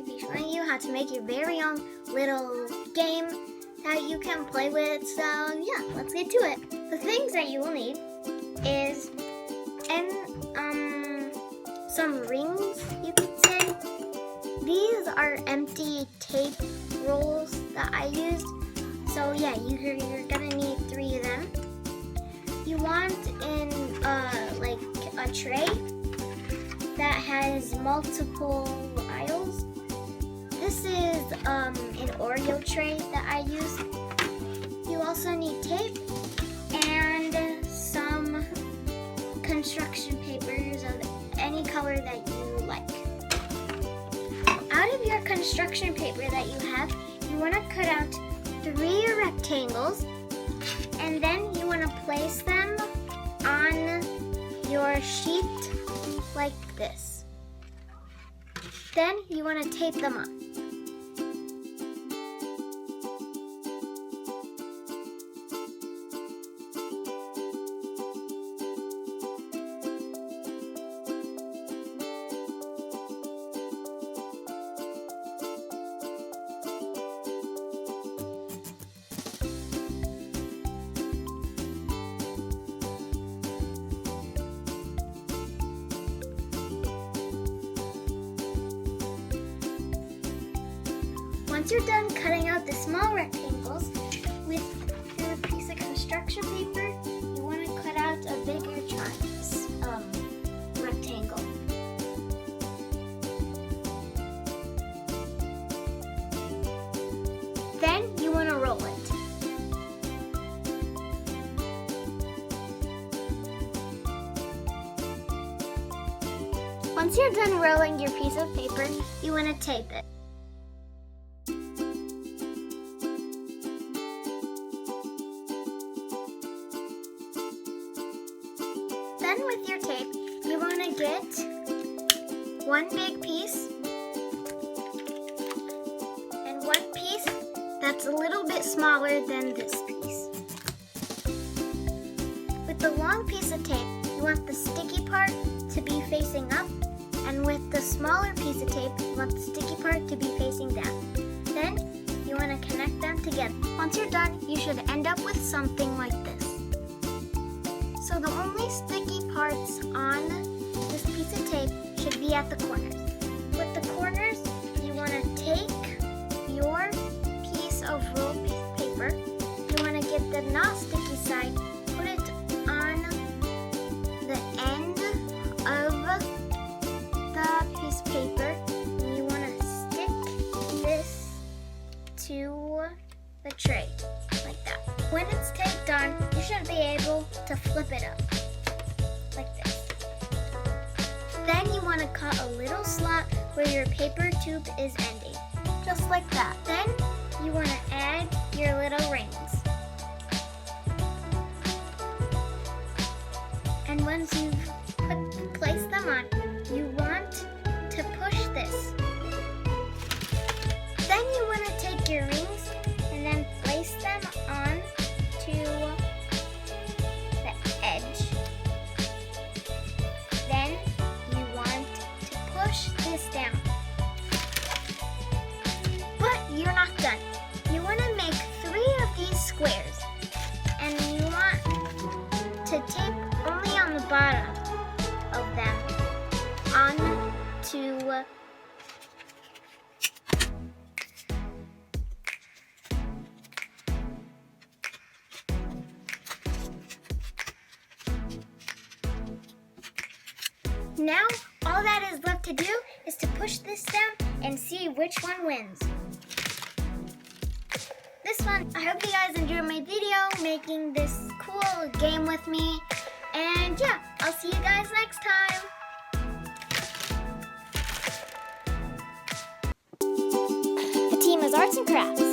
to be showing you how to make your very own little game that you can play with. So yeah, let's get to it. The things that you will need is some rings, you could say. These are empty tape rolls that I used. So yeah, you're gonna need 3 of them. You want in like a tray that has multiple aisles. This is an Oreo tray that I use. You also need tape and some construction papers of any color that you like. Out of your construction paper that you have, you want to cut out 3 rectangles, and then you want to place them on your sheet like this. Then you want to tape them on. Once you're done cutting out the small rectangles with your piece of construction paper, you want to cut out a bigger rectangle. Then you want to roll it. Once you're done rolling your piece of paper, you want to tape it. Then with your tape, you want to get one big piece and one piece that's a little bit smaller than this piece. With the long piece of tape, you want the sticky part to be facing up, and with the smaller piece of tape, you want the sticky part to be facing down. Then you want to connect them together. Once you're done, you should end up with something like this. So the only sticky parts on this piece of tape should be at the corners. With the corners, you want to take your piece of rolled paper. You want to get the not sticky side, put it on the end of the piece of paper, and you want to stick this to the tray like that. When it's taped on, you should be able to flip it up like this. Then you want to cut a little slot where your paper tube is ending, just like that. Then you want to add your little rings. And once you've placed them on, you want to push this. Then you want to take your rings and then place them on to the edge. Then you want to push this down. But you're not done. You want to make 3 of these squares, and you want to tape only on the bottom of them onto Now, all that is left to do is to push this down and see which one wins. This one, I hope you guys enjoyed my video making this cool game with me. And yeah, I'll see you guys next time. Fatima's Arts and Crafts.